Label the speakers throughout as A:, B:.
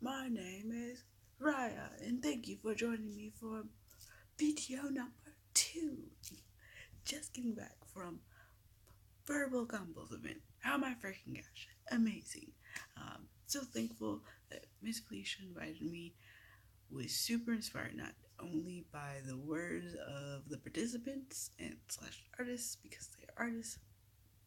A: My name is Raya, and thank you for joining me for video number 2. Just getting back from Verbal Combos event. Oh my freaking gosh, amazing. So thankful that Miss Felicia invited me. Was super inspired not only by the words of the participants and slash artists, because they are artists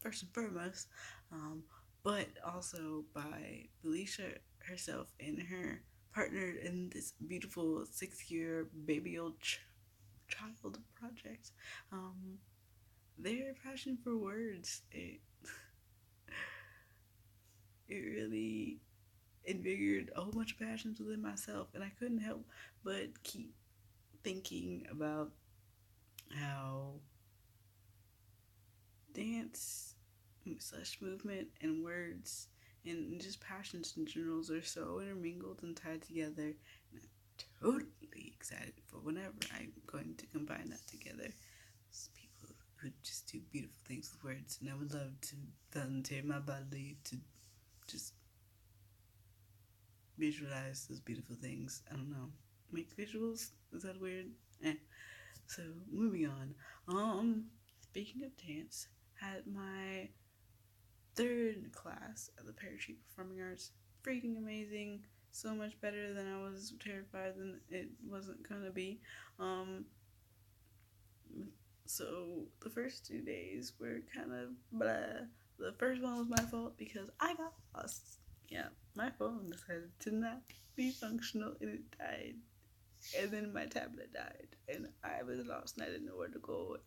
A: first and foremost, um, but also by Felicia herself and her partner in this beautiful 6-year baby old child project. Um, their passion for words, it really invigorated a whole bunch of passions within myself, and I couldn't help but keep thinking about how dance slash movement and words and just passions in general are so intermingled and tied together. And I'm totally excited for whenever I'm going to combine that together. It's people who just do beautiful things with words, and I would love to volunteer my body to just visualize those beautiful things. I don't know. Make visuals? Is that weird? Eh. So moving on. Speaking of dance, had my third class of the Parachute Performing Arts. Freaking amazing. So much better than I was terrified than it wasn't gonna be. Um, so the first 2 days were kind of blah. The first one was my fault because I got lost. Yeah, my phone decided to not be functional and it died. And then my tablet died and I was lost and I didn't know where to go.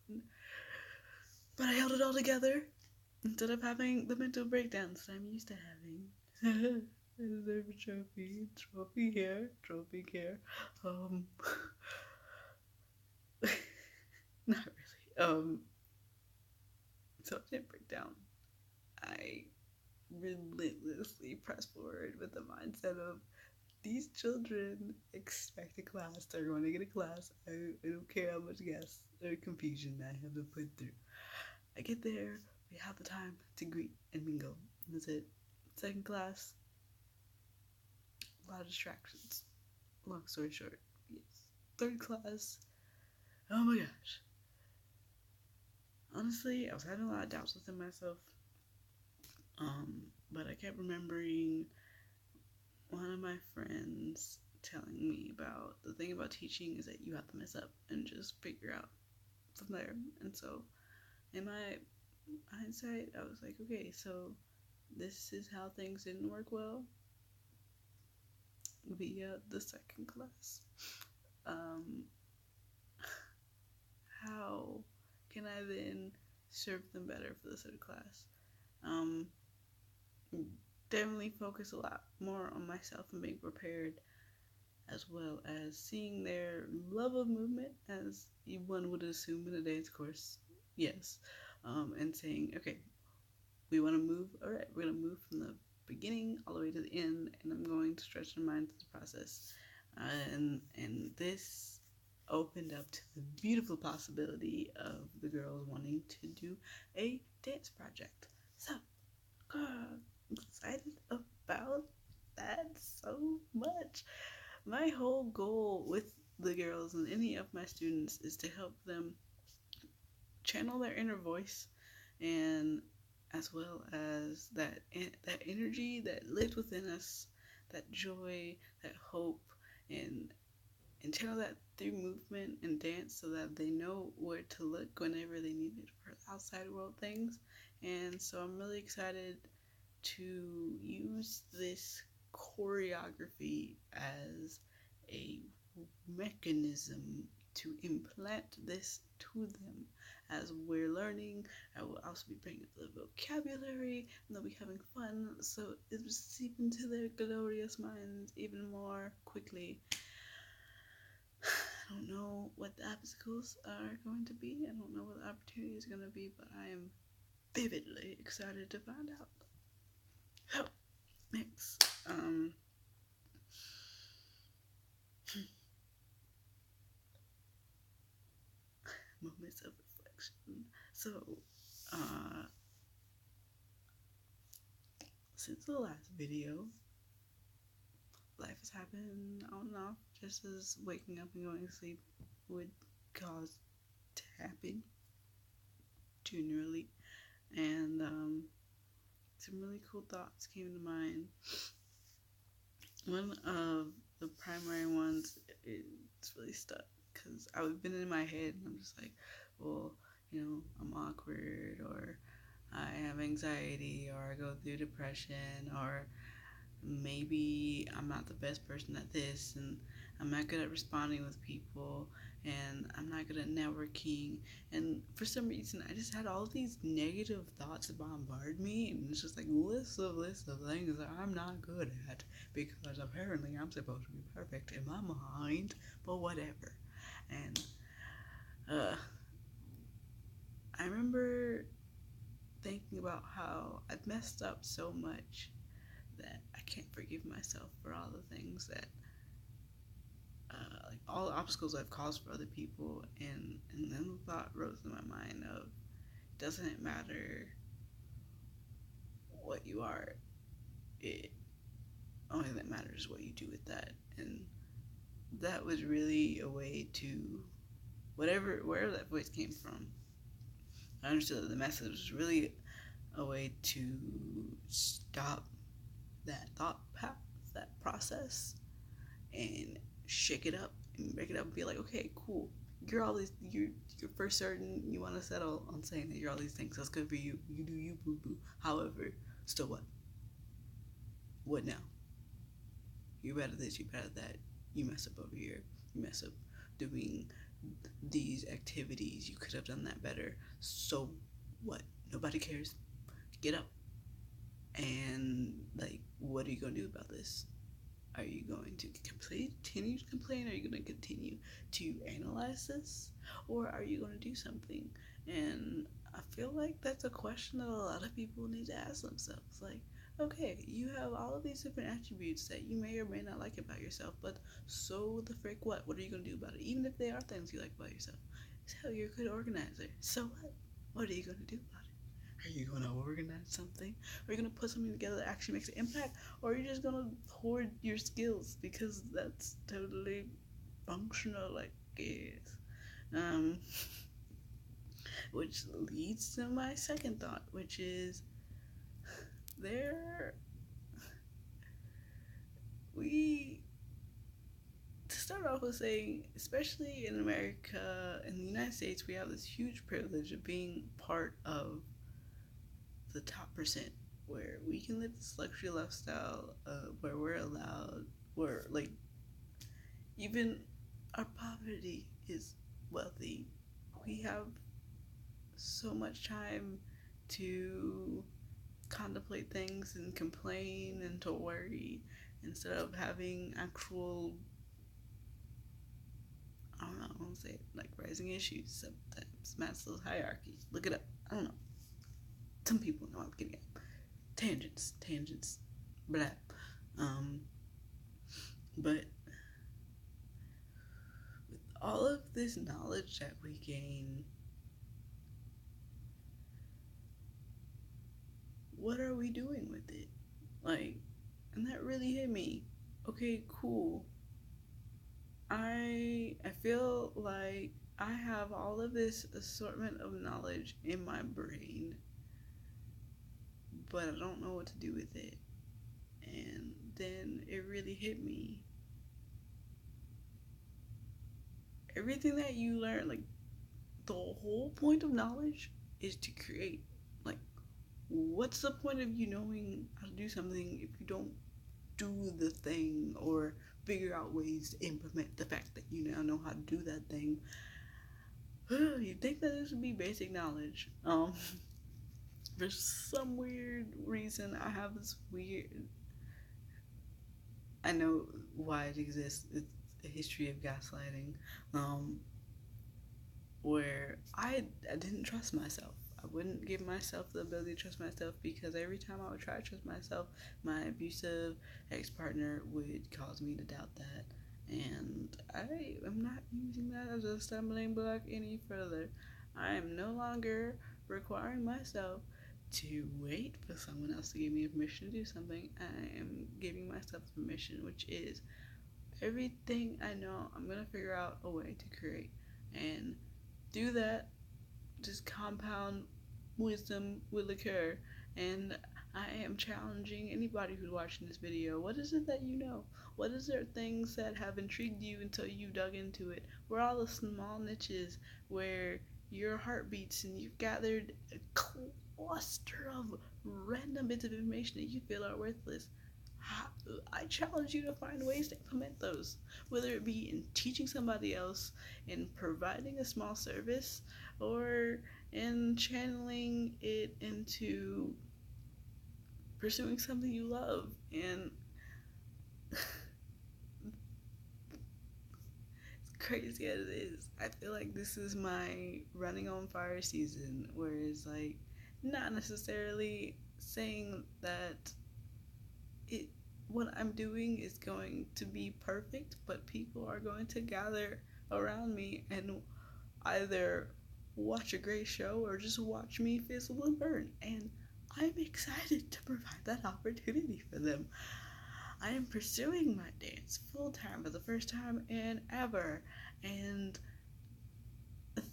A: But I held it all together instead of having the mental breakdowns that I'm used to having. I deserve a trophy. Trophy here, trophy here. Um, not really. So I didn't break down. I relentlessly press forward with the mindset of these children expect a class. They're going to get a class. I don't care how much gas or confusion I have to put through. I get there. We have the time to greet and mingle. And that's it. Second class, a lot of distractions. Long story short, yes. Third class, oh my gosh. Honestly, I was having a lot of doubts within myself. But I kept remembering one of my friends telling me about the thing about teaching is that you have to mess up and just figure out from there. And so, in my hindsight, I was like, okay, so this is how things didn't work well via the second class. Um, how can I then serve them better for the third class? Um, Definitely focus a lot more on myself and being prepared, as well as seeing their love of movement, as one would assume in a dance course. Yes. And saying, okay, we want to move. All right, we're going to move from the beginning all the way to the end, and I'm going to stretch their mind through the process. And this opened up to the beautiful possibility of the girls wanting to do a dance project. So, I'm excited about that so much. My whole goal with the girls and any of my students is to help them channel their inner voice, and as well as that energy that lives within us, that joy, that hope, and channel that through movement and dance so that they know where to look whenever they need it for outside world things. And so I'm really excited to use this choreography as a mechanism to implant this to them as we're learning. I will also be bringing the vocabulary and they'll be having fun, so it will seep into their glorious minds even more quickly. I don't know what the obstacles are going to be. I don't know what the opportunity is going to be, but I am vividly excited to find out. So, next, moments of reflection. So, since the last video, life has happened on and off, just as waking up and going to sleep would cause to happen generally. And some really cool thoughts came to mind. One of the primary ones, it's really stuck because I've been in my head and I'm just like, well, I'm awkward, or I have anxiety, or I go through depression, or maybe I'm not the best person at this, and I'm not good at responding with people, and I'm not good at networking. And for some reason, I just had all these negative thoughts bombard me, and it's just like lists of things that I'm not good at because apparently I'm supposed to be perfect in my mind, but whatever. And uh, I remember thinking about how I'd messed up so much that I can't forgive myself for all the things that, like all the obstacles I've caused for other people, and then the thought rose in my mind of, doesn't it matter what you are? It only that matters what you do with that, and that was really a way to wherever that voice came from. I understood that the message was really a way to stop that thought path, that process, and shake it up and break it up and be like, okay, cool. You're for certain you want to settle on saying that you're all these things. That's good for you. You do you, boo boo. However, still what? What now? You better this, you better that. You mess up over here. You mess up doing these activities. You could have done that better. So what? Nobody cares. Get up. And like, what are you gonna do about this? Are you going to continue to complain? Are you going to continue to analyze this? Or are you going to do something? And I feel like that's a question that a lot of people need to ask themselves. Like, okay, you have all of these different attributes that you may or may not like about yourself, but so the frick what? What are you going to do about it? Even if they are things you like about yourself. So you're a good organizer. So what? What are you going to do about it? Are you going to organize something? Are you going to put something together that actually makes an impact? Or are you just going to hoard your skills because that's totally functional, I guess? Um, which leads to my second thought, which is there, we, to start off with saying, especially in America, in the United States, we have this huge privilege of being part of the top percent, where we can live this luxury lifestyle, where we're allowed, where like even our poverty is wealthy. We have so much time to contemplate things and complain and to worry instead of having actual, I don't know, I won't say it, like rising issues. Sometimes Maslow's hierarchy. Look it up. I don't know. Some people know I'm getting at. Tangents, blah. Um, but with all of this knowledge that we gain, what are we doing with it? Like, and that really hit me. Okay, cool. I feel like I have all of this assortment of knowledge in my brain, but I don't know what to do with it. And then it really hit me. Everything that you learn, like the whole point of knowledge is to create. Like, what's the point of you knowing how to do something if you don't do the thing or figure out ways to implement the fact that you now know how to do that thing? You'd think that this would be basic knowledge. For some weird reason, I have this weird. I know why it exists. It's a history of gaslighting, where I didn't trust myself. I wouldn't give myself the ability to trust myself because every time I would try to trust myself, my abusive ex-partner would cause me to doubt that. And I am not using that as a stumbling block any further. I am no longer requiring myself to wait for someone else to give me permission to do something. I am giving myself permission, which is everything I know, I'm going to figure out a way to create. And do that, just compound wisdom will occur. And I am challenging anybody who's watching this video. What is it that you know? What is there things that have intrigued you until you dug into it? Where all the small niches where your heart beats and you've gathered a cluster of random bits of information that you feel are worthless. I challenge you to find ways to implement those, whether it be in teaching somebody else, in providing a small service, or in channeling it into pursuing something you love. And as crazy as it is, I feel like this is my running on fire season, where it's like not necessarily saying that it what I'm doing is going to be perfect, but people are going to gather around me and either watch a great show or just watch me fizzle and burn. And I'm excited to provide that opportunity for them. I am pursuing my dance full time for the first time in ever. And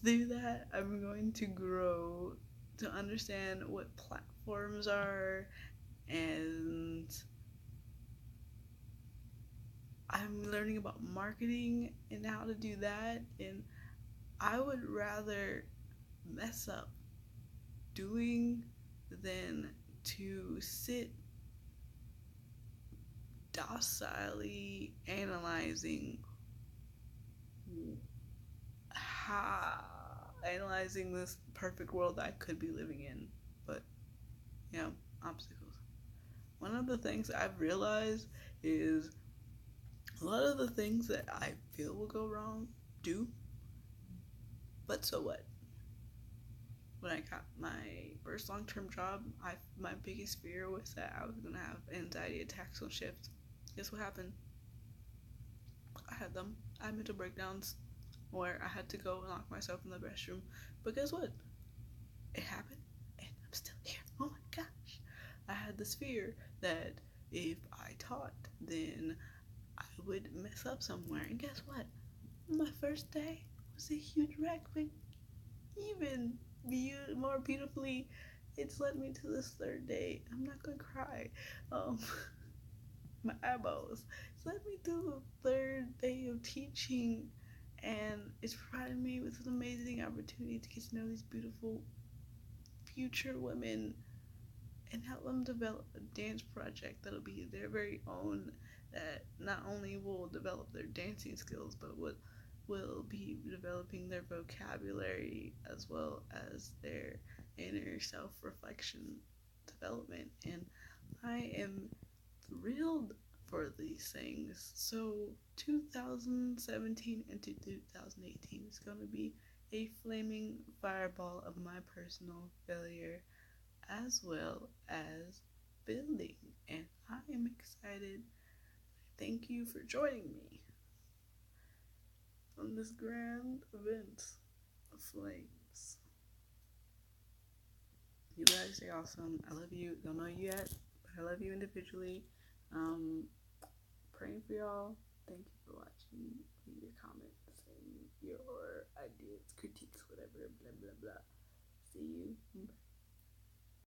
A: through that, I'm going to grow to understand what platforms are, and I'm learning about marketing and how to do that. And I would rather mess up doing than to sit docilely analyzing how analyzing this perfect world I could be living in. But obstacles. One of the things I've realized is a lot of the things that I feel will go wrong do, but so what? When I got my first long-term job, my biggest fear was that I was gonna have anxiety attacks on shift. Guess what happened? I had them. I had mental breakdowns where I had to go and lock myself in the restroom. But guess what? It happened, and I'm still here. Oh my gosh! I had this fear that if I taught, then I would mess up somewhere. And guess what? My first day was a huge wreck, but even more beautifully, it's led me to this third day. I'm not gonna cry. My eyeballs. It's led me to the third day of teaching, and it's provided me with an amazing opportunity to get to know these beautiful future women and help them develop a dance project that'll be their very own, that not only will develop their dancing skills, but will be developing their vocabulary as well as their inner self-reflection development. And I am thrilled for these things. So 2017 into 2018 is going to be a flaming fireball of my personal failure as well as building, and I am excited. Thank you for joining me on this grand event of flames. You guys stay awesome. I love you. Don't know you yet, but I love you individually. Praying for y'all. Thank you for watching. Leave your comments and your ideas, critiques, whatever, blah blah blah.